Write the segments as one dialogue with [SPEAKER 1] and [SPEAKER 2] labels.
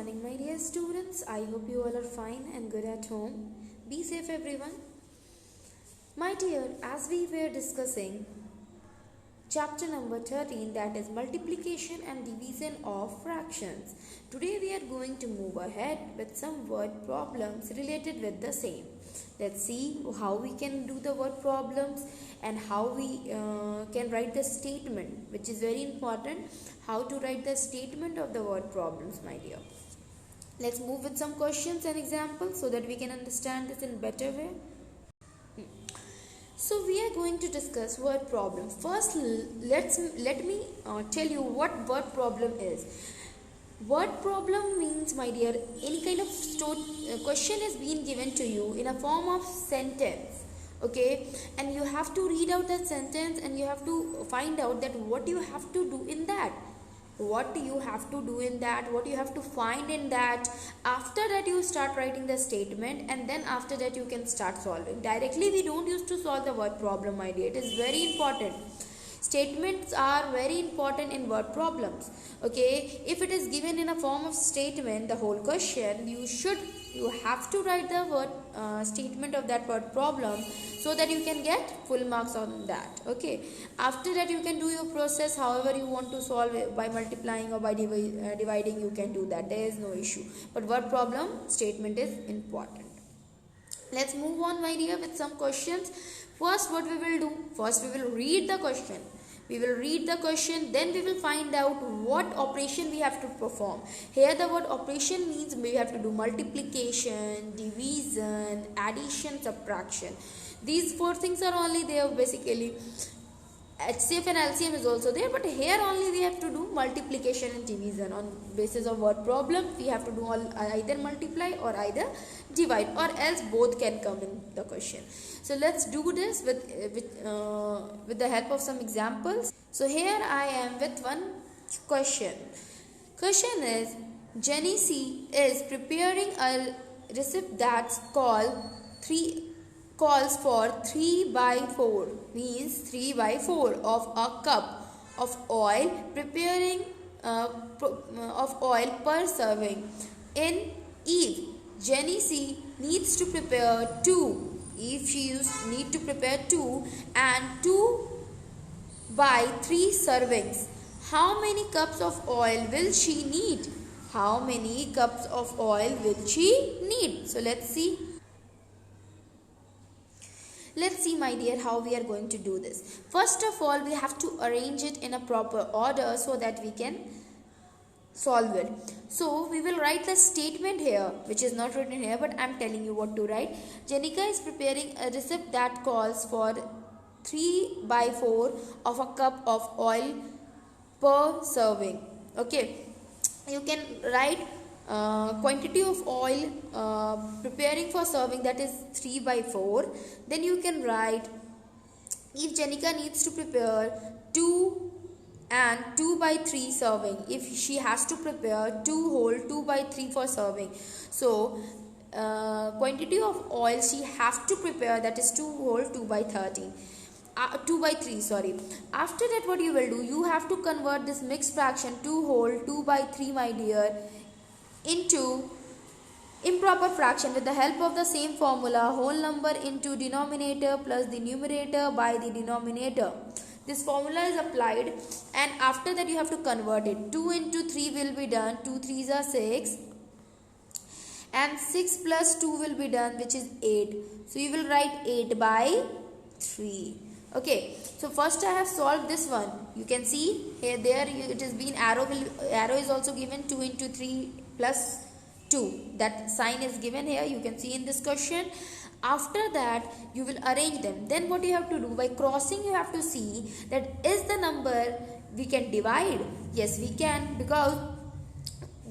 [SPEAKER 1] morning, my dear students. I hope you all are fine and good at home. Be safe, everyone. My dear, as we were discussing chapter number 13, that is multiplication and division of fractions. Today we are going to move ahead with some word problems related with the same. Let's see how we can do the word problems and how we can write the statement, which is very important. How to write the statement of the word problems, my dear. Let's move with some questions and examples so that we can understand this in better way. So we are going to discuss word problem. First, let me tell you what word problem is. Word problem means, my dear, any kind of question is being given to you in a form of sentence, okay, and you have to read out that sentence and you have to find out that what you have to do in that, what you have to find in that. After that you start writing the statement, and then after that you can start solving. Directly we don't use to solve the word problem, my dear. It is very important. Statements are very important in word problems, okay. If it is given in a form of statement, the whole question, you have to write the word statement of that word problem so that you can get full marks on that, okay. After that you can do your process however you want to solve it, by multiplying or by dividing. You can do that, there is no issue. But word problem statement is important. Let's move on, my dear, with some questions. First, what we will do? First, we will read the question. Then we will find out what operation we have to perform. Here the word operation means we have to do multiplication, division, addition, subtraction. These four things are only there basically. HCF and LCM is also there, but here only we have to do multiplication and division. On basis of word problem, we have to do either multiply or either divide, or else both can come in the question. So let's do this with the help of some examples. So here I am with one question. Question is, Jenny C is preparing a recipe that's calls for 3 by 4, means 3 by 4 of a cup of oil, preparing of oil per serving. In Eve, Jenny C needs to prepare 2. If she need to prepare 2 and 2 by 3 servings, how many cups of oil will she need? How many cups of oil will she need? So let's see. Let's see, my dear, how we are going to do this. First of all, we have to arrange it in a proper order so that we can solve it. So we will write the statement here, which is not written here, but I am telling you what to write. Jenica is preparing a recipe that calls for 3 by 4 of a cup of oil per serving. Okay, you can write quantity of oil preparing for serving, that is 3 by 4. Then you can write, if Jenica needs to prepare 2 and 2 by 3 serving, if she has to prepare 2 whole 2 by 3 for serving, so quantity of oil she has to prepare, that is 2 whole 2 by 2 by 3, sorry. After that what you will do, you have to convert this mixed fraction 2 whole 2 by 3, my dear, into improper fraction with the help of the same formula, whole number into denominator plus the numerator by the denominator. This formula is applied, and after that you have to convert it. 2 into 3 will be done, 2 3s are 6, and 6 plus 2 will be done, which is 8. So you will write 8 by 3. Okay, so first I have solved this one. You can see here, there it has been arrow is also given, 2 into 3 plus 2. That sign is given here, you can see in this question. After that you will arrange them. Then what you have to do, by crossing you have to see that is the number we can divide. Yes, we can, because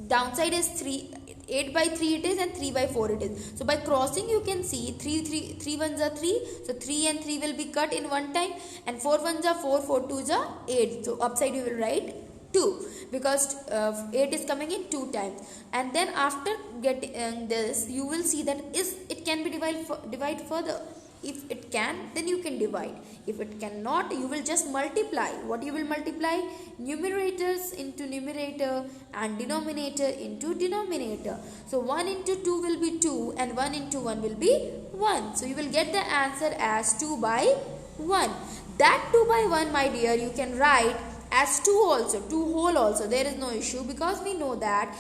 [SPEAKER 1] downside is 3, 8 by 3 it is, and 3 by 4 it is. So by crossing you can see 3 ones are 3, so 3 and 3 will be cut in one time, and 4 ones are 4, 4 twos are 8. So upside you will write 2, because 8 is coming in 2 times. And then after getting this, you will see that it can be divided further. If it can, then you can divide. If it cannot, you will just multiply. What you will multiply? Numerators into numerator and denominator into denominator. So 1 into 2 will be 2 and 1 into 1 will be 1. So you will get the answer as 2 by 1. That 2 by 1, my dear, you can write as 2 also, 2 whole also. There is no issue, because we know that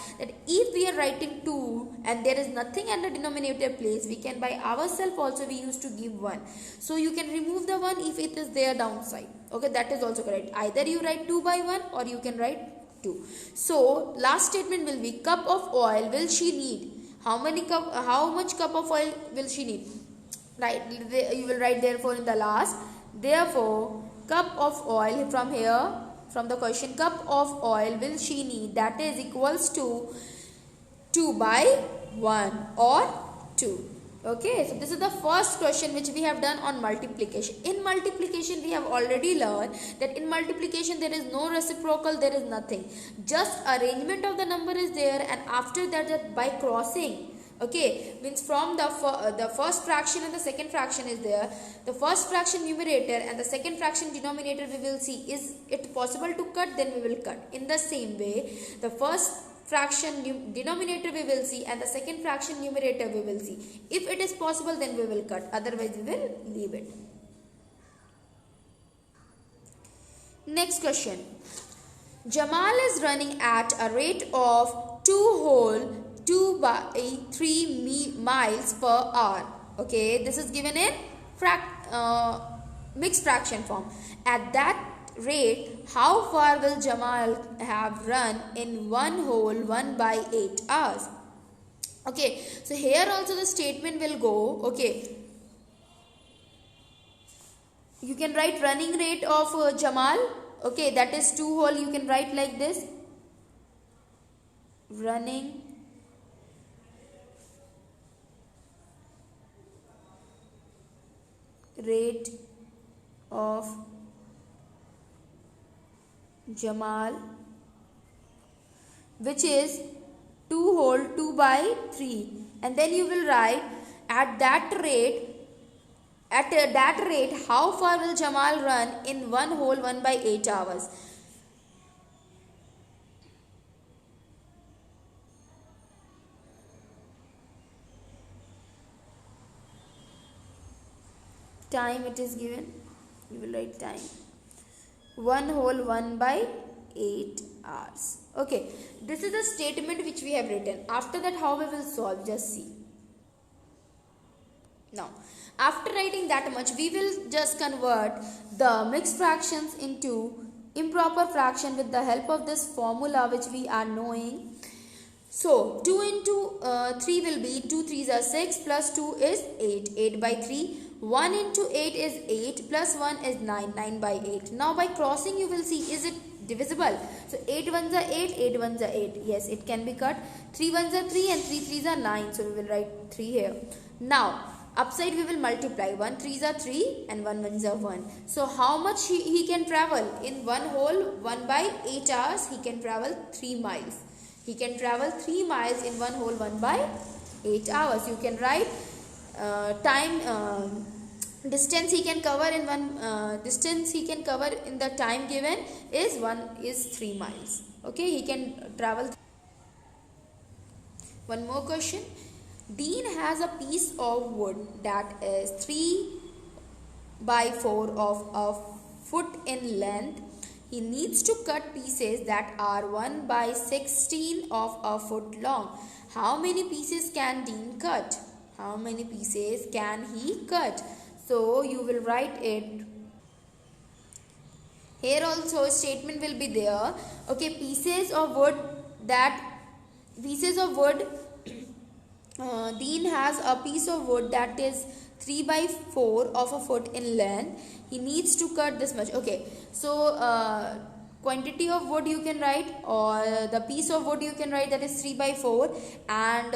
[SPEAKER 1] if we are writing 2 and there is nothing in the denominator place, we can by ourselves also we used to give 1. So you can remove the 1 if it is there downside. Okay, that is also correct. Either you write 2 by 1 or you can write 2. So last statement will be, cup of oil will she need? How much cup of oil will she need? Right, you will write therefore in the last. Therefore, cup of oil, from here, from the question, cup of oil will she need? That is equals to 2 by 1 or 2. Okay, so this is the first question which we have done on multiplication. In multiplication, we have already learned that in multiplication there is no reciprocal, there is nothing. Just arrangement of the number is there, and after that by crossing. Okay, means from the first fraction and the second fraction is there. The first fraction numerator and the second fraction denominator we will see. Is it possible to cut? Then we will cut. In the same way, the first fraction denominator we will see and the second fraction numerator we will see. If it is possible, then we will cut. Otherwise, we will leave it. Next question. Jamal is running at a rate of 2 by 3 miles per hour. Okay, this is given in mixed fraction form. At that rate, how far will Jamal have run in 1 by 8 hours? Okay, so here also the statement will go. Okay, you can write running rate of Jamal. Okay, that is 2 whole. You can write like this. Running rate of Jamal, which is 2 whole 2 by 3, and then you will write at that rate how far will Jamal run in 1 by 8 hours. Time it is given, you will write time 1 by 8 hours. Okay, this is the statement which we have written. After that, how we will solve, just see. Now, after writing that much, we will just convert the mixed fractions into improper fraction with the help of this formula which we are knowing. So 2 into 3 will be 2 3s are 6 plus 2 is 8 by 3. 1 into 8 is 8 plus 1 is 9 by 8. Now by crossing you will see, is it divisible? So 8 ones are 8 ones are 8. Yes, it can be cut. 3 ones are 3 and 3 3s are 9. So we will write 3 here. Now upside we will multiply. 1 3s are 3 and 1 1s are 1. So how much he can travel? In 1 by 8 hours he can travel 3 miles. He can travel 3 miles in 1 by 8 hours. You can write distance he can cover in the time given is 3 miles. Okay, he can travel. One more question. Dean has a piece of wood that is 3 by 4 of a foot in length. He needs to cut pieces that are 1 by 16 of a foot long. How many pieces can Dean cut? How many pieces can he cut? So you will write it. Here also a statement will be there. Okay, pieces of wood. Dean has a piece of wood that is 3 by 4 of a foot in length. He needs to cut this much. Okay, so quantity of wood you can write, or the piece of wood you can write, that is 3 by 4, and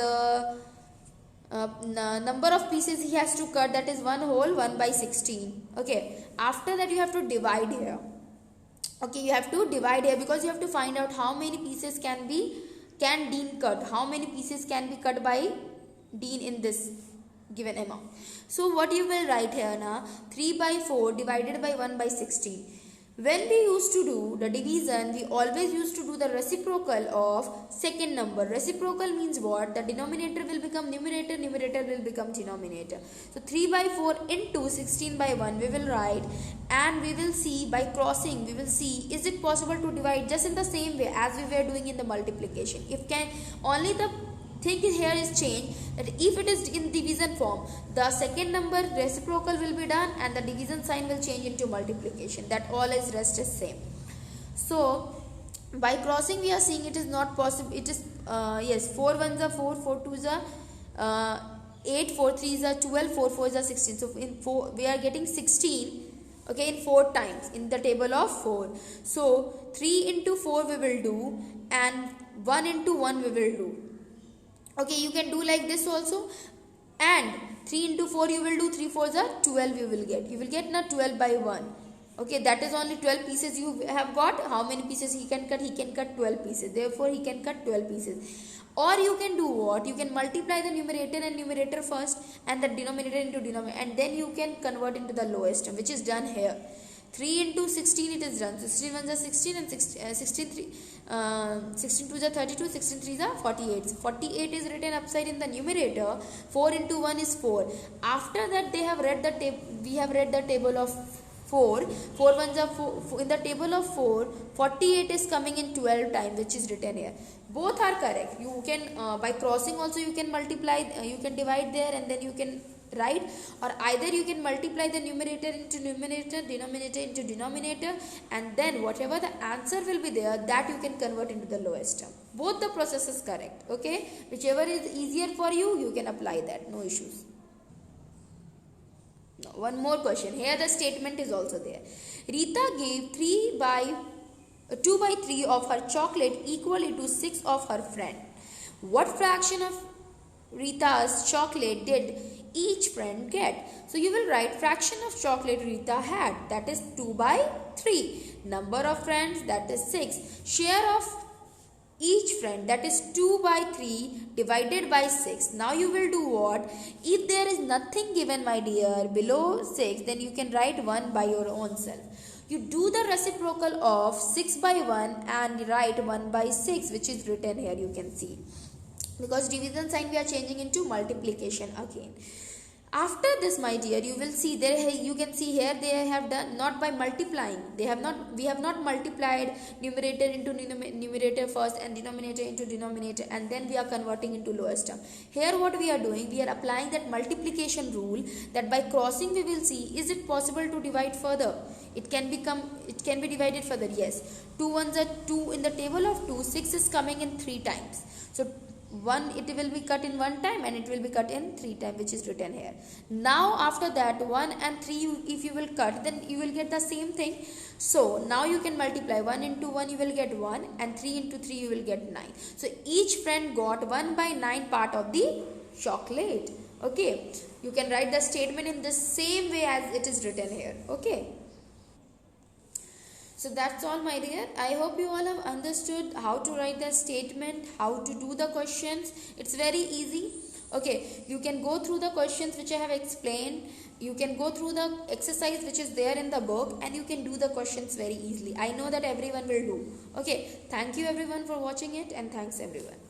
[SPEAKER 1] number of pieces he has to cut, that is 1 by 16. Okay, after that you have to divide here. Okay, you have to divide here because you have to find out how many pieces can Dean cut. How many pieces can be cut by Dean in this given amount. So what you will write here now, 3 by 4 divided by 1 by 16. When we used to do the division, we always used to do the reciprocal of second number. Reciprocal means what? The denominator will become numerator, numerator will become denominator. So 3 by 4 into 16 by 1 we will write, and we will see by crossing, we will see is it possible to divide just in the same way as we were doing in the multiplication. If can only the thing here is changed, that if it is in division form, the second number reciprocal will be done and the division sign will change into multiplication. That all is rest is same. So by crossing we are seeing it is not possible. It is yes, 4 1s are 4, 4 2s are 8, 4 3s are 12, 4 4s are 16. So in 4 we are getting 16, okay, in 4 times in the table of 4. So 3 into 4 we will do, and 1 into 1 we will do. Okay, you can do like this also, and 3 into 4 you will do, 3 4s are 12 you will get now 12 by 1. Okay, that is only 12 pieces you have got. How many pieces he can cut? He can cut 12 pieces. Therefore, he can cut 12 pieces. Or you can do what? You can multiply the numerator and numerator first and the denominator into denominator, and then you can convert into the lowest term, which is done here. 3 into 16 it is done. 16 1s are 16 and 16 2s are 32, 16 3s are 48. So 48 is written upside in the numerator. 4 into 1 is 4. After that they have read the we have read the table of 4. 4 1s are 4. In the table of 4, 48 is coming in 12 times, which is written here. Both are correct. You can by crossing also you can multiply, you can divide there and then you can write, or either you can multiply the numerator into numerator, denominator into denominator, and then whatever the answer will be there, that you can convert into the lowest term. Both the process is correct. Okay, whichever is easier for you, you can apply that, no issues. Now, one more question. Here the statement is also there. Rita gave 2 by 3 of her chocolate equally to 6 of her friend. What fraction of Rita's chocolate did each friend get? So you will write fraction of chocolate Rita had, that is 2 by 3. Number of friends, that is 6. Share of each friend, that is 2 by 3 divided by 6. Now you will do what? If there is nothing given, my dear, below 6, then you can write 1 by your own self. You do the reciprocal of 6 by 1 and write 1 by 6, which is written here, you can see. Because division sign we are changing into multiplication again. After this, my dear, you will see there, you can see here they have done not by multiplying. We have not multiplied numerator into numerator first and denominator into denominator, and then we are converting into lowest term. Here what we are doing, we are applying that multiplication rule, that by crossing we will see is it possible to divide further. It can be divided further. Yes, 2 1s are 2 in the table of 2. 6 is coming in 3 times. So 1 it will be cut in 1 time and it will be cut in 3 times, which is written here. Now after that 1 and 3 if you will cut, then you will get the same thing. So now you can multiply 1 into 1 you will get 1, and 3 into 3 you will get 9. So each friend got 1 by 9 part of the chocolate. Okay, you can write the statement in the same way as it is written here. Okay. So that's all, my dear. I hope you all have understood how to write the statement, how to do the questions. It's very easy. Okay, you can go through the questions which I have explained. You can go through the exercise which is there in the book, and you can do the questions very easily. I know that everyone will do. Okay, thank you everyone for watching it, and thanks everyone.